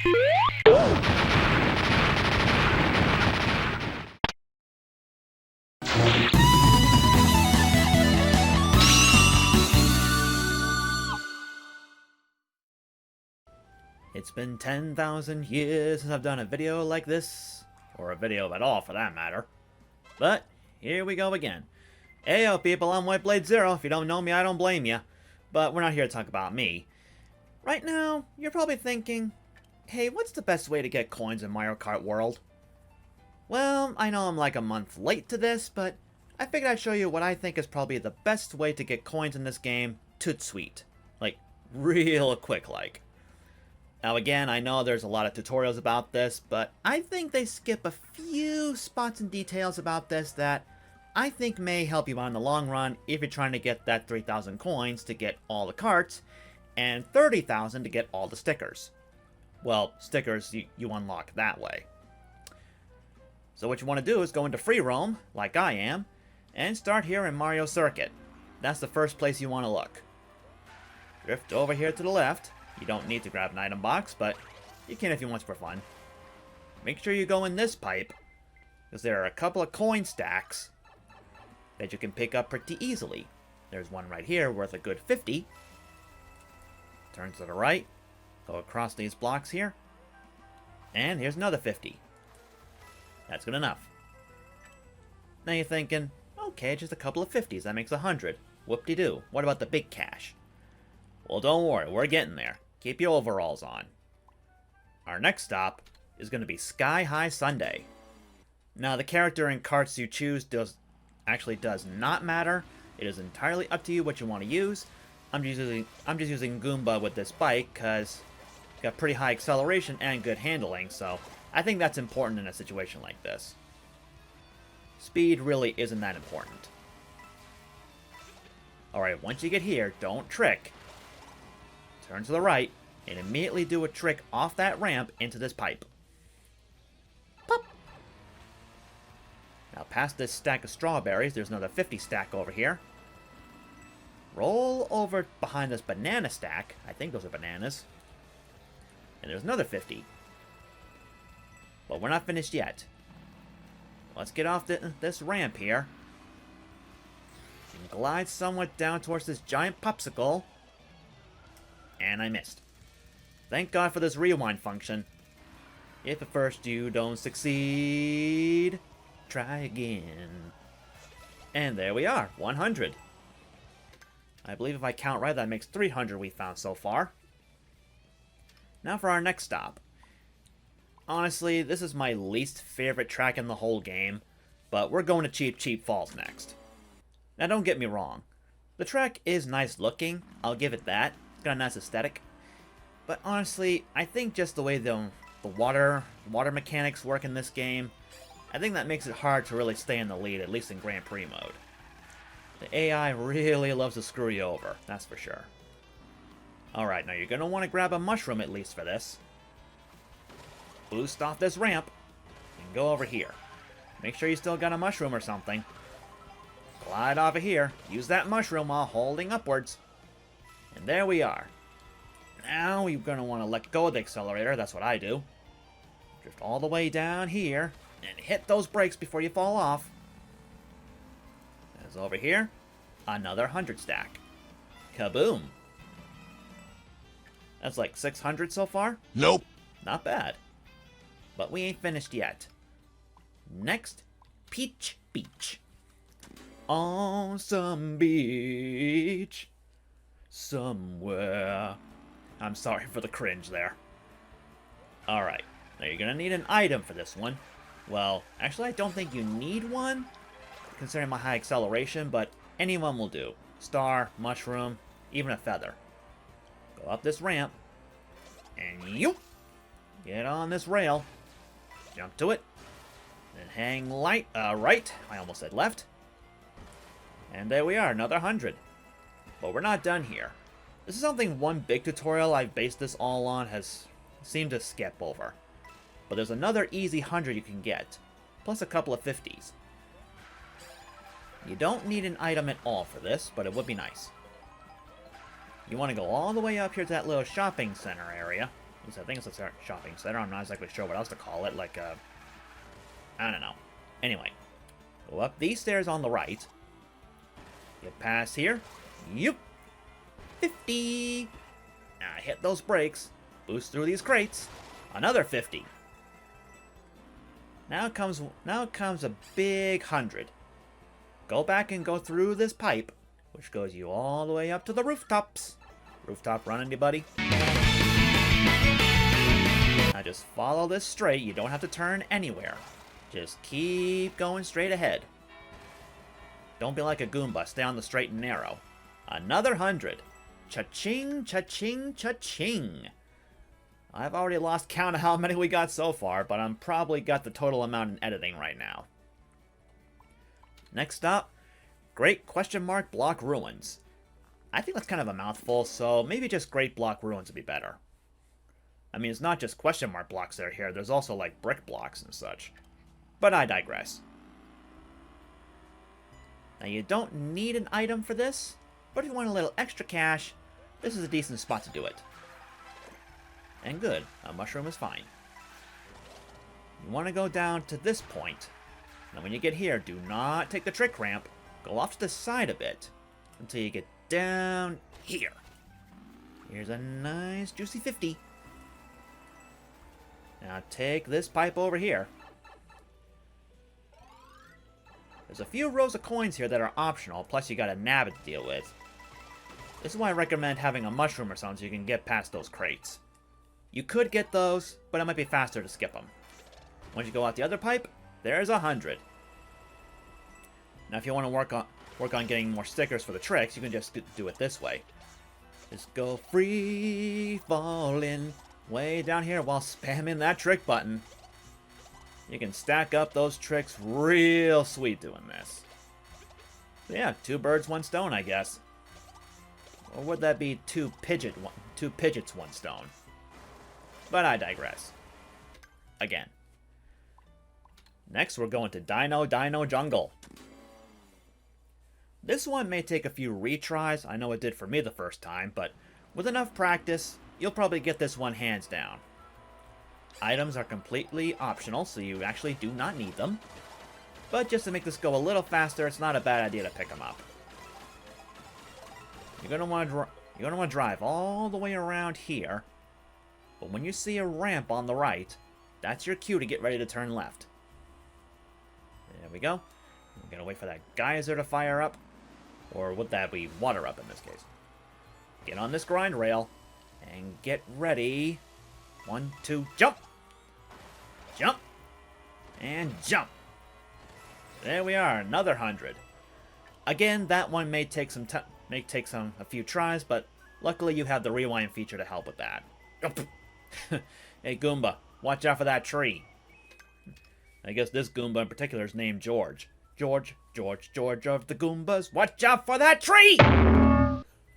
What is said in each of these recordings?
It's been 10,000 years since I've done a video like this, or a video at all for that matter. But here we go again. Heyo people, I'm Whiteblade Zero. If you don't know me, I don't blame you. But we're not here to talk about me. Right now, you're probably thinking, hey, what's the best way to get coins in Mario Kart World? Well, I know I'm like a month late to this, but I figured I'd show you what I think is probably the best way to get coins in this game, toot sweet. Like, real quick like. Now again, I know there's a lot of tutorials about this, but I think they skip a few spots and details about this that I think may help you out in the long run if you're trying to get that 3,000 coins to get all the carts, and 30,000 to get all the stickers. Well, stickers you unlock that way. So what you want to do is go into free roam, like I am, and start here in Mario Circuit. That's the first place you want to look. Drift over here to the left. You don't need to grab an item box, but you can if you want for fun. Make sure you go in this pipe, because there are a couple of coin stacks that you can pick up pretty easily. There's one right here worth a good 50. Turn to the right, go across these blocks here, and here's another 50. That's good enough. Now you're thinking, okay, just a couple of 50s, that makes 100. Whoop-de-doo, what about the big cash? Well, don't worry, we're getting there. Keep your overalls on. Our next stop is going to be Sky High Sundae. Now, the character and carts you choose does not matter. It is entirely up to you what you want to use. I'm just using Goomba with this bike because it's got pretty high acceleration and good handling, so I think that's important in a situation like this. Speed really isn't that important. Alright, once you get here, don't trick. Turn to the right, and immediately do a trick off that ramp into this pipe. Pop! Now past this stack of strawberries, there's another 50 stack over here. Roll over behind this banana stack. I think those are bananas. And there's another 50. But we're not finished yet. Let's get off this ramp here. And glide somewhat down towards this giant popsicle. And I missed. Thank God for this rewind function. If at first you don't succeed, try again. And there we are, 100. I believe if I count right, that makes 300 we found so far. Now for our next stop. Honestly, this is my least favorite track in the whole game, but we're going to Cheep Cheep Falls next. Now don't get me wrong. The track is nice looking, I'll give it that. Got a nice aesthetic, but honestly, I think just the way the water mechanics work in this game, I think that makes it hard to really stay in the lead, at least in Grand Prix mode. The AI really loves to screw you over, that's for sure. Alright, now you're going to want to grab a mushroom at least for this. Boost off this ramp, and go over here. Make sure you still got a mushroom or something. Glide over here, use that mushroom while holding upwards. And there we are. Now you're going to want to let go of the accelerator, that's what I do. Drift all the way down here, and hit those brakes before you fall off. As over here, another 100 stack. Kaboom! That's like 600 so far? Nope. Not bad. But we ain't finished yet. Next, Peach Beach. On some beach. Somewhere. I'm sorry for the cringe there. Alright, now you're gonna need an item for this one. Well, actually I don't think you need one, considering my high acceleration, but anyone will do. Star, mushroom, even a feather. Go up this ramp, and you get on this rail, jump to it, then hang right, I almost said left, and there we are, another 100. But we're not done here. This is something one big tutorial I've based this all on has seemed to skip over. But there's another easy 100 you can get, plus a couple of 50s. You don't need an item at all for this, but it would be nice. You want to go all the way up here to that little shopping center area, At least I think it's a shopping center. I'm not exactly sure what else to call it. Like, I don't know. Anyway, go up these stairs on the right. Get past here. Yup. 50. Now hit those brakes. Boost through these crates. Another 50. Now comes a big 100. Go back and go through this pipe, which goes you all the way up to the rooftops. Rooftop run, anybody? Now just follow this straight. You don't have to turn anywhere. Just keep going straight ahead. Don't be like a Goomba. Stay on the straight and narrow. Another 100. Cha-ching, cha-ching, cha-ching. I've already lost count of how many we got so far, but I'm probably got the total amount in editing right now. Next up, Great Question Mark Block Ruins. I think that's kind of a mouthful, so maybe just Great Block Ruins would be better. I mean, it's not just question mark blocks that are here. There's also, like, brick blocks and such. But I digress. Now, you don't need an item for this, but if you want a little extra cash, this is a decent spot to do it. And good, a mushroom is fine. You want to go down to this point. Now, when you get here, do not take the trick ramp. Go off to the side a bit until you get down here. Here's a nice, juicy 50. Now, take this pipe over here. There's a few rows of coins here that are optional, plus you got a nab to deal with. This is why I recommend having a mushroom or something so you can get past those crates. You could get those, but it might be faster to skip them. Once you go out the other pipe, there's 100. Now if you want to work on getting more stickers for the tricks, you can just do it this way. Just go free falling way down here while spamming that trick button. You can stack up those tricks real sweet doing this. So yeah, 2 birds, 1 stone, I guess. Or would that be 2 pidgets, 1 stone? But I digress. Again. Next, we're going to Dino Jungle. This one may take a few retries. I know it did for me the first time, but with enough practice, you'll probably get this one hands down. Items are completely optional, so you actually do not need them. But just to make this go a little faster, it's not a bad idea to pick them up. You're gonna want to drive all the way around here. But when you see a ramp on the right, that's your cue to get ready to turn left. There we go. We're gonna wait for that geyser to fire up. Or would that be water up in this case? Get on this grind rail and get ready. 1, 2, jump! Jump! And jump! There we are, another 100. Again, that one may take a few tries, but luckily you have the rewind feature to help with that. Hey Goomba, watch out for that tree. I guess this Goomba in particular is named George. George of the Goombas, watch out for that tree!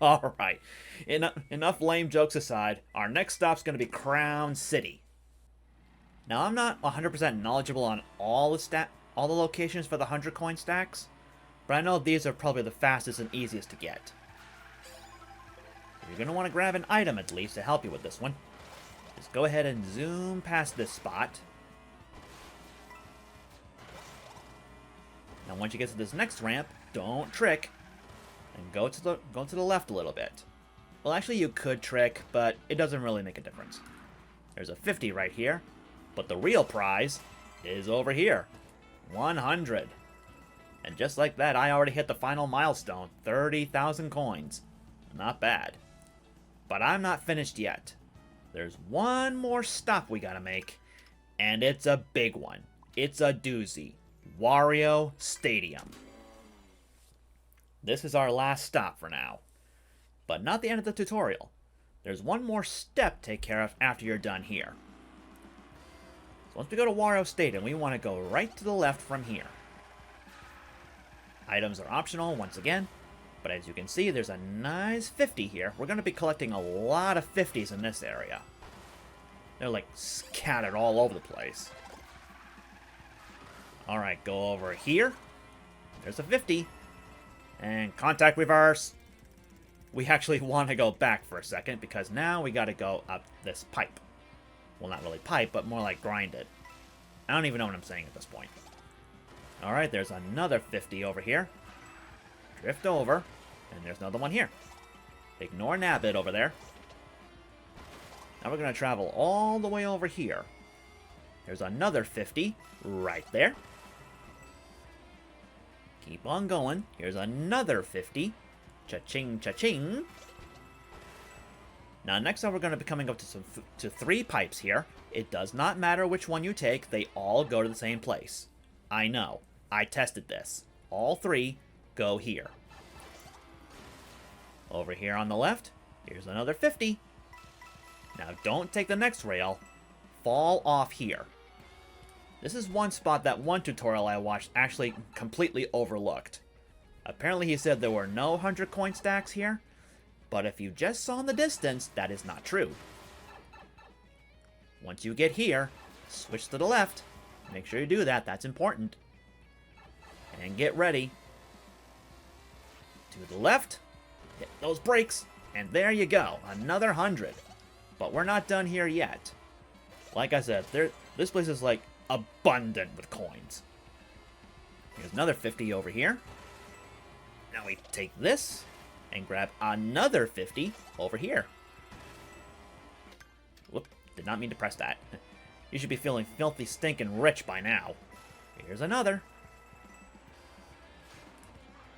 Alright, enough lame jokes aside, our next stop's going to be Crown City. Now, I'm not 100% knowledgeable on all the locations for the 100 coin stacks, but I know these are probably the fastest and easiest to get. You're going to want to grab an item at least to help you with this one. Just go ahead and zoom past this spot. Now once you get to this next ramp, don't trick. And go to the left a little bit. Well, actually you could trick, but it doesn't really make a difference. There's a 50 right here, but the real prize is over here. 100. And just like that, I already hit the final milestone, 30,000 coins. Not bad. But I'm not finished yet. There's one more stop we gotta make, and it's a big one. It's a doozy. Wario Stadium. This is our last stop for now. But not the end of the tutorial. There's one more step to take care of after you're done here. So once we go to Wario Stadium, we want to go right to the left from here. Items are optional once again, but as you can see, there's a nice 50 here. We're going to be collecting a lot of 50s in this area. They're like scattered all over the place. Alright, go over here. There's a 50. And contact reverse. We actually want to go back for a second because now we got to go up this pipe. Well, not really pipe, but more like grind it. I don't even know what I'm saying at this point. Alright, there's another 50 over here. Drift over, and there's another one here. Ignore Nabbit over there. Now we're going to travel all the way over here. There's another 50 right there. Keep on going. Here's another 50. Cha-ching, cha-ching. Now, next up, we're going to be coming up to 3 pipes here. It does not matter which one you take. They all go to the same place. I know. I tested this. All 3 go here. Over here on the left, here's another 50. Now, don't take the next rail. Fall off here. This is one spot that one tutorial I watched actually completely overlooked. Apparently, he said there were no 100 coin stacks here. But if you just saw in the distance, that is not true. Once you get here, switch to the left. Make sure you do that, that's important. And get ready. To the left, hit those brakes, and there you go, another 100. But we're not done here yet. Like I said, this place is like abundant with coins. Here's another 50 over here. Now we take this and grab another 50 over here. Whoop, did not mean to press that. You should be feeling filthy stinking rich by now. Here's another.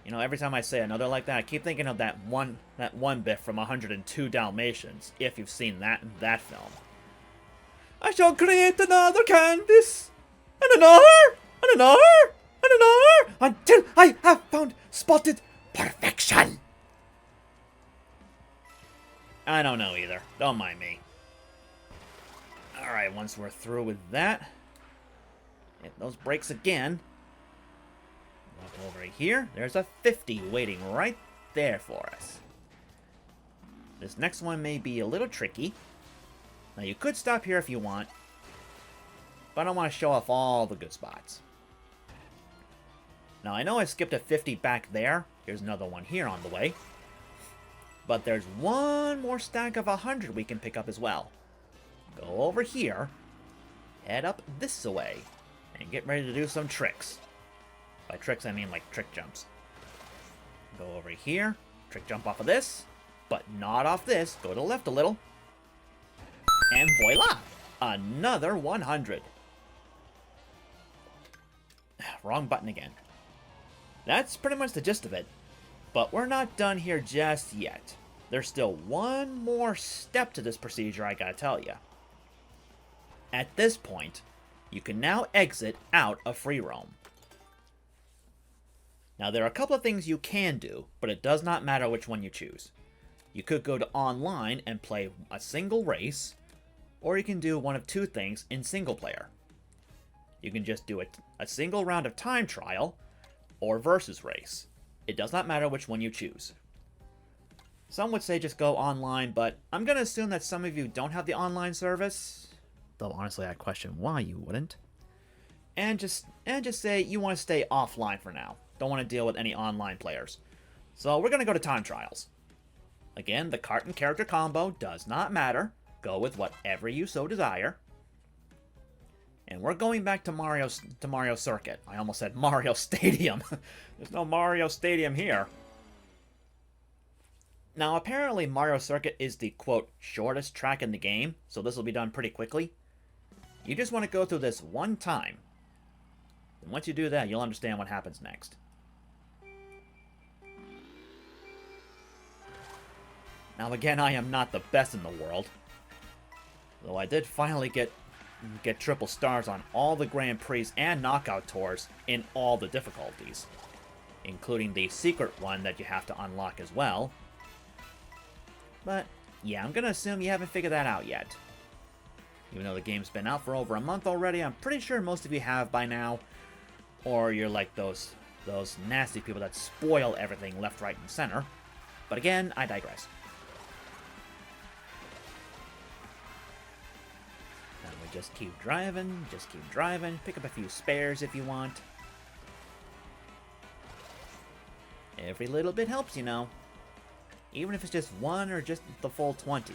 You know, every time I say another like that, I keep thinking of that one bit from 102 Dalmatians, if you've seen that film. I shall create another canvas, and another, and another, and another, until I have found spotted perfection. I don't know either. Don't mind me. Alright, once we're through with that, hit those brakes again. Walk over here. There's a 50 waiting right there for us. This next one may be a little tricky. Now, you could stop here if you want, but I don't want to show off all the good spots. Now, I know I skipped a 50 back there. Here's another one here on the way. But there's one more stack of 100 we can pick up as well. Go over here, head up this way, and get ready to do some tricks. By tricks, I mean like trick jumps. Go over here, trick jump off of this, but not off this. Go to the left a little. And voila! Another 100. Wrong button again. That's pretty much the gist of it. But we're not done here just yet. There's still one more step to this procedure I gotta tell you. At this point, you can now exit out of free roam. Now, there are a couple of things you can do, but it does not matter which one you choose. You could go to online and play a single race, or you can do one of two things in single player. You can just do a single round of time trial, or versus race. It does not matter which one you choose. Some would say just go online, but I'm going to assume that some of you don't have the online service. Though honestly, I question why you wouldn't. And just say you want to stay offline for now. Don't want to deal with any online players. So we're going to go to time trials. Again, the Kart and character combo does not matter. Go with whatever you so desire. And we're going back to Mario Circuit. I almost said Mario Stadium. There's no Mario Stadium here. Now, apparently Mario Circuit is the, quote, shortest track in the game, so this will be done pretty quickly. You just want to go through this one time. And once you do that, you'll understand what happens next. Now, again, I am not the best in the world. Though I did finally get triple stars on all the Grand Prix and Knockout Tours in all the difficulties, including the secret one that you have to unlock as well. But, yeah, I'm gonna assume you haven't figured that out yet. Even though the game's been out for over a month already, I'm pretty sure most of you have by now, or you're like those nasty people that spoil everything left, right, and center. But again, I digress. Just keep driving, pick up a few spares if you want. Every little bit helps, you know. Even if it's just one or just the full 20.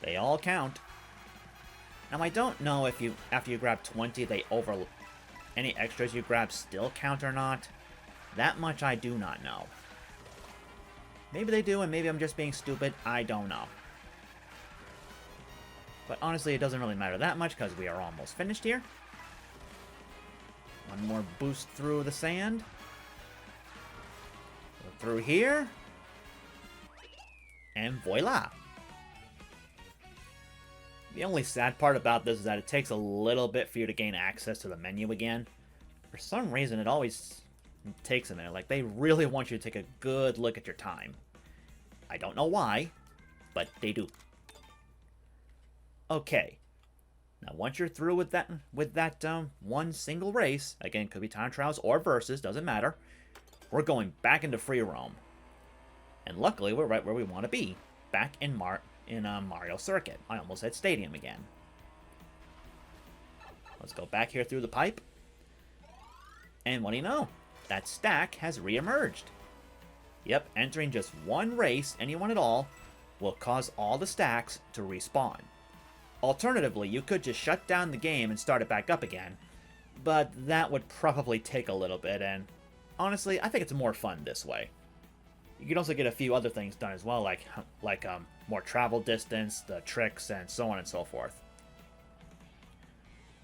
They all count. Now, I don't know if you, after you grab 20, any extras you grab still count or not. That much I do not know. Maybe they do, and maybe I'm just being stupid. I don't know. But honestly, it doesn't really matter that much, because we are almost finished here. One more boost through the sand. Go through here. And voila! The only sad part about this is that it takes a little bit for you to gain access to the menu again. For some reason, it always takes a minute. Like, they really want you to take a good look at your time. I don't know why, but they do. Okay. Now, once you're through with that one single race, again, could be time trials or versus, doesn't matter, we're going back into free roam. And luckily, we're right where we want to be, back in Mario Circuit. I almost said Stadium again. Let's go back here through the pipe. And what do you know? That stack has re-emerged. Yep, entering just one race, anyone at all, will cause all the stacks to respawn. Alternatively, you could just shut down the game and start it back up again, but that would probably take a little bit, and honestly, I think it's more fun this way. You can also get a few other things done as well, like more travel distance, the tricks, and so on and so forth.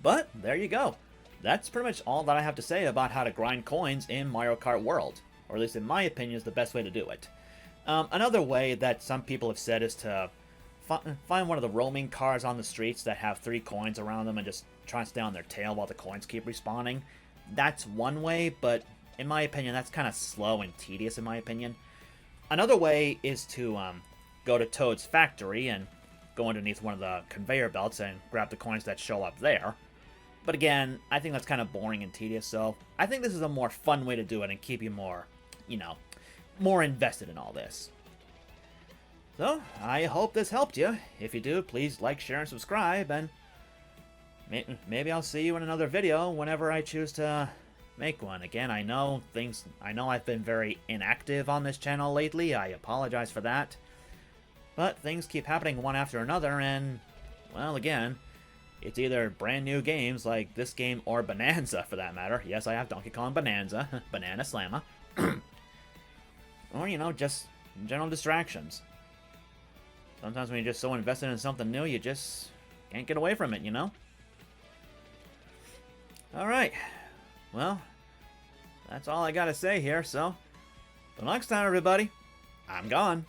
But there you go. That's pretty much all that I have to say about how to grind coins in Mario Kart World, or at least in my opinion is the best way to do it. Another way that some people have said is to find one of the roaming cars on the streets that have 3 coins around them and just try and stay on their tail while the coins keep respawning. That's one way, but in my opinion, that's kind of slow and tedious in my opinion. Another way is to go to Toad's factory and go underneath one of the conveyor belts and grab the coins that show up there. But again, I think that's kind of boring and tedious, so I think this is a more fun way to do it and keep you more, more invested in all this. So, I hope this helped you. If you do, please like, share, and subscribe, and maybe I'll see you in another video whenever I choose to make one. Again, I know I've been very inactive on this channel lately. I apologize for that. But things keep happening one after another, and, well, again, it's either brand new games like this game or Bonanza, for that matter. Yes, I have Donkey Kong Bonanza, Banana Slamma. Or, just general distractions. Sometimes when you're just so invested in something new, you just can't get away from it, Alright. Well, that's all I gotta say here, so... Till next time, everybody, I'm gone.